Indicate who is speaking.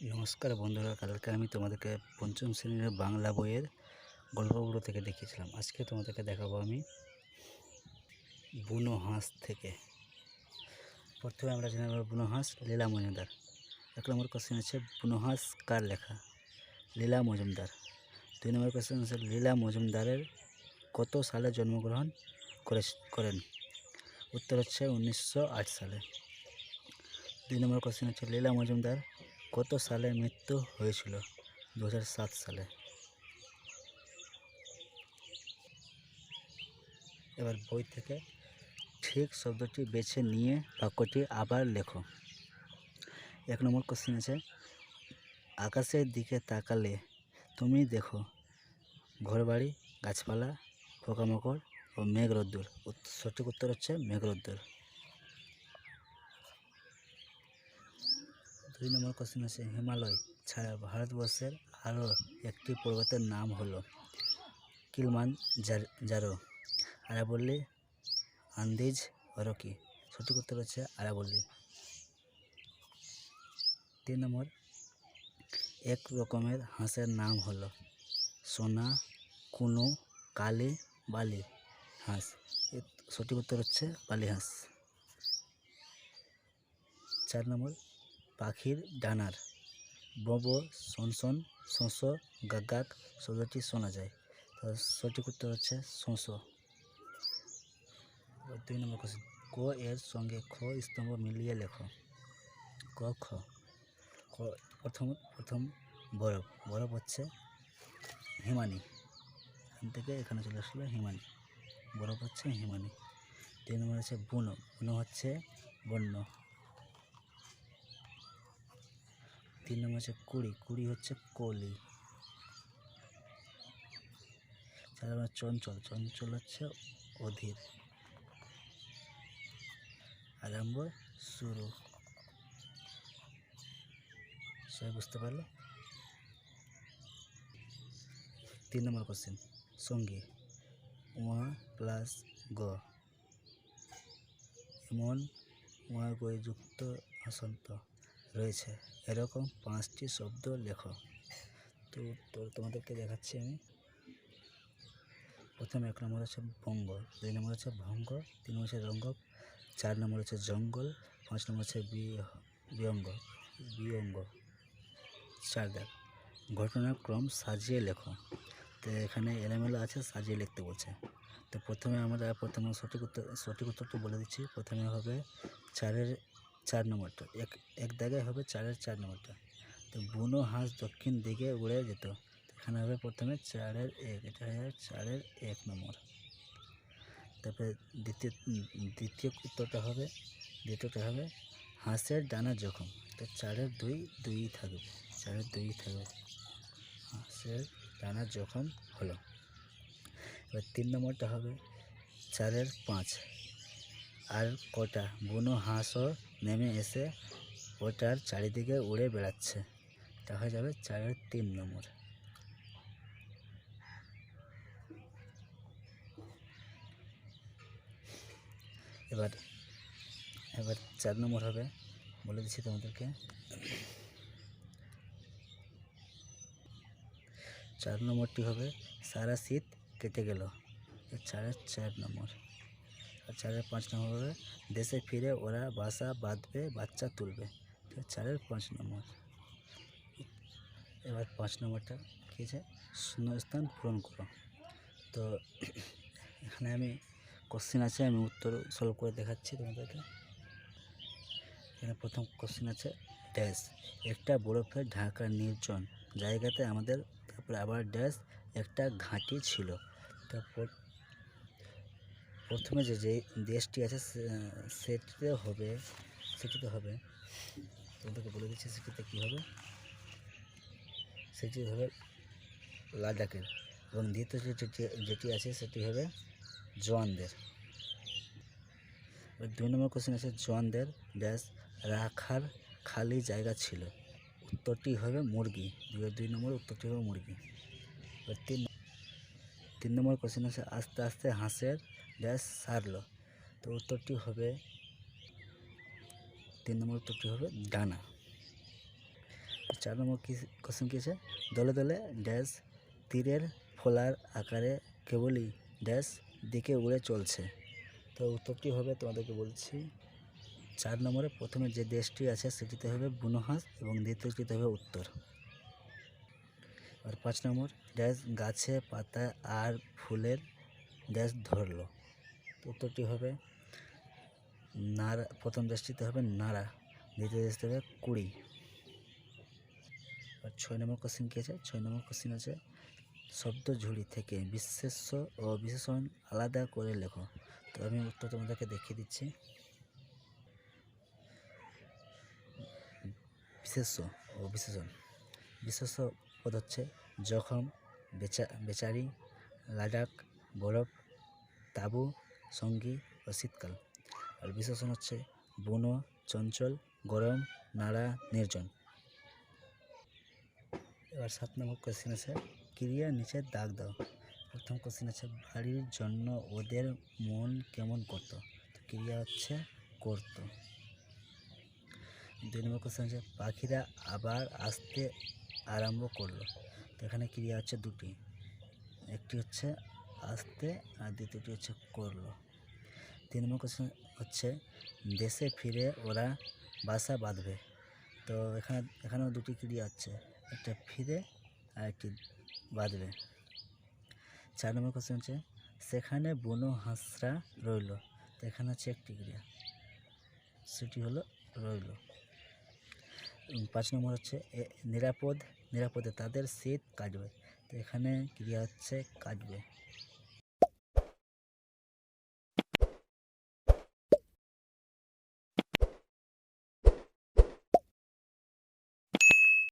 Speaker 1: নমস্কার বন্ধুরা, কালকে আমি তোমাদেরকে পঞ্চম শ্রেণীর বাংলা বইয়ের গল্পগুলো থেকে দেখিয়েছিলাম। আজকে তোমাদেরকে দেখাবো আমি বুনো হাঁস থেকে। প্রথমে আমরা জেনে নেব বুনো হাঁস লীলা মজুমদার। 1 নম্বর কোশ্চেন আছে বুনো হাঁস কার লেখা? লীলা মজুমদার। 2 নম্বর কোশ্চেন আছে লীলা মজুমদারের কত সালে জন্মগ্রহণ করেন? উত্তর হচ্ছে 1908 সালে। 2 নম্বর কোশ্চেন হচ্ছে লীলা মজুমদার কত সালে মৃত্যু হয়েছিল? 2007 সালে। এবার বই থেকে ঠিক শব্দটি বেছে নিয়ে বাক্যটি আবার লেখো। 1 নম্বর কোশ্চেন আছে আকাশের দিকে তাকালে তুমি দেখো ঘরবাড়ি, গাছপালা, পোকামাকড় ও মেঘ রোদ্দুর। সঠিক উত্তর হচ্ছে মেঘ রোদ্দুর। 2 নম্বর কোশ্চেন আছে হিমালয় ছাড়া ভারতবর্ষের আরও একটি পর্বতের নাম হলো কিলিমাঞ্জারো, আরাবল্লী, আন্দিজ, রকি। সঠিক উত্তর হচ্ছে আরাবল্লী। 3 নম্বর এক রকমের হাঁসের নাম হলো সোনা, কুনু, কালি, বালি হাঁস। সঠিক উত্তর হচ্ছে বালি হাঁস। 4 নম্বর পাখির ডানার ববো, সনসন, শোঁসো, গাক শব্দটি শোনা যায়। তো সঠিক উত্তর হচ্ছে শোঁসো। 2 নম্বর কোশ্চেন ক এর সঙ্গে খ স্তম্ভ মিলিয়ে লেখো। ক খ। প্রথম বরফ হচ্ছে হিমানি, এখান থেকে এখানে চলে আসলো হিমানি, বরফ হচ্ছে হিমানি। 3 নম্বর হচ্ছে বুনো, বুনো হচ্ছে বন্য। 3 নম্বর হচ্ছে কুড়ি, কুড়ি হচ্ছে কলি। 4 নম্বর চঞ্চল, চঞ্চল হচ্ছে অধীর। আরম্ভ শুরু। সবাই বুঝতে পারলো? 3 নম্বর কোশ্চেন সঙ্গী ওয়া প্লাস গ, এমন ওয়া গযুক্ত হসন্ত রয়েছে এরকম 5টি শব্দ লেখো। তো তোমাদেরকে দেখাচ্ছি আমি। প্রথমে 1 নম্বর হচ্ছে বঙ্গ, 2 নম্বর হচ্ছে ভঙ্গ, 3 নম্বর হচ্ছে রঙ্গ, 4 নম্বর হচ্ছে জঙ্গল, 5 নম্বর হচ্ছে বিয়ঙ্গ। 4 দাগ ঘটনাক্রম সাজিয়ে লেখো। তো এখানে এলোমেলো আছে, সাজিয়ে লিখতে বলছে। তো প্রথমে সঠিক উত্তরটা বলে দিচ্ছি। প্রথমে হবে 4 নম্বরটা, এক দাগে হবে 4-এর 4 নম্বরটা। তো বুনো হাঁস দক্ষিণ দিকে উড়ে যেত, এখানে হবে প্রথমে 4-এর 1, এটা হবে 4-এর 1 নম্বর। তারপরে দ্বিতীয় উত্তরটা হবে, দ্বিতীয়টা হবে হাঁসের ডানা জখম। তো 4-এর 2 2 থাকবে, 4-এর 2 থাকবে, হাঁসের ডানা জখম হলো। এবার 3 নম্বরটা হবে 4-এর 5, আর কটা বুনো হাঁসও নেমে এসে ওটার চারিদিকে উড়ে বেড়াচ্ছে, তা হয়ে যাবে 4-এর 3 নম্বর। এবার 4 নম্বর হবে, বলে দিচ্ছি তোমাদেরকে। 4 নম্বরটি হবে সারা শীত কেটে গেল, 4-এর 4 নম্বর। আর 4-এর 5 নম্বর হবে দেশে ফিরে ওরা বাসা বাঁধবে, বাচ্চা তুলবে, 4-এর 5 নম্বর। এবার 5 নম্বরটা কী আছে, শূন্যস্থান পূরণ করো। তো এখানে আমি কোশ্চেন আছে, আমি উত্তর সলভ করে দেখাচ্ছি তোমাদেরকে। এখানে প্রথম কোশ্চেন আছে ড্যাশ একটা বরফের ঢাকা নির্জন জায়গাতে আমাদের, তারপরে আবার ড্যাশ একটা ঘাঁটি ছিল। তারপর প্রথমে যে দেশটি আছে সেটিতে হবে তোমাদেরকে বলে দিচ্ছি সেটিতে কী হবে, সেটি হবে লাদাখের, এবং দ্বিতীয় যেটি আছে সেটি হবে জওয়ানদের। 2 নম্বর কোশ্চেন আছে জওয়ানদের ড্যাশ রাখার খালি জায়গা ছিল, উত্তরটি হবে মুরগি। 2 নম্বর উত্তরটি হবে মুরগি। 3 নম্বর কোশ্চেন আছে আস্তে আস্তে হাঁসের ড্যাশ সারলো, তো উত্তরটি হবে 3 নম্বর উত্তরটি হবে ডানা। 4 নম্বর কোশ্চেন কী আছে, দলে দলে ড্যাশ তীরের ফলার আকারে কেবলই ড্যাশ দিকে উড়ে চলছে। তো উত্তরটি হবে, তোমাদেরকে বলছি, 4 নম্বরে প্রথমে যে দেশটি আছে সেটিতে হবে বুনো হাঁস এবং দ্বিতীয়টিতে হবে উত্তর। আর 5 নম্বর ড্যাশ গাছে পাতা আর ফুলের ড্যাশ ধরলো। তো উত্তরটি হবে নাড়া, প্রথম দেশটিতে হবে নাড়া, দ্বিতীয় দেশটি হবে কুড়ি। আর 6 নম্বর কোশ্চেন কী আছে, 6 নম্বর কোশ্চেন আছে শব্দ ঝুড়ি থেকে বিশেষ্য ও বিশেষণ আলাদা করে লেখো। তো আমি উত্তর তোমাদেরকে দেখিয়ে দিচ্ছি। বিশেষ্য ও বিশেষণ, বিশেষ্য পদ হচ্ছে জখম, বেচারি, লাদাখ, বরফ, তাঁবু, সঙ্গী ও শীতকাল। আর বিশেষণ হচ্ছে বুনো, চঞ্চল, গরম, নাড়া, নির্জন। এবার 7 নম্বর কোশ্চেন আছে ক্রিয়া নিচে দাগ দাও। প্রথম কোশ্চেন আছে বাড়ির জন্য ওদের মন কেমন করতো। তো ক্রিয়া হচ্ছে করতো। 2 নম্বর কোশ্চেন আছে পাখিরা আবার আসতে আরম্ভ করলো। তো এখানে ক্রিয়া হচ্ছে দুটি, একটি হচ্ছে আসতে আর দ্বিতীয়টি হচ্ছে করলো। 3 নম্বর কোশ্চেন হচ্ছে দেশে ফিরে ওরা বাসা বাঁধবে। তো এখানেও দুটি ক্রিয়া আছে, একটা ফিরে আর একটি বাঁধবে। 4 নম্বর কোশ্চেন হচ্ছে সেখানে বুনো হাঁসরা রইল। তো এখানে হচ্ছে একটি ক্রিয়া, সেটি হলো রইল। 5 নম্বর হচ্ছে নিরাপদে তাদের শীত কাটবে। তো এখানে ক্রিয়া হচ্ছে কাটবে।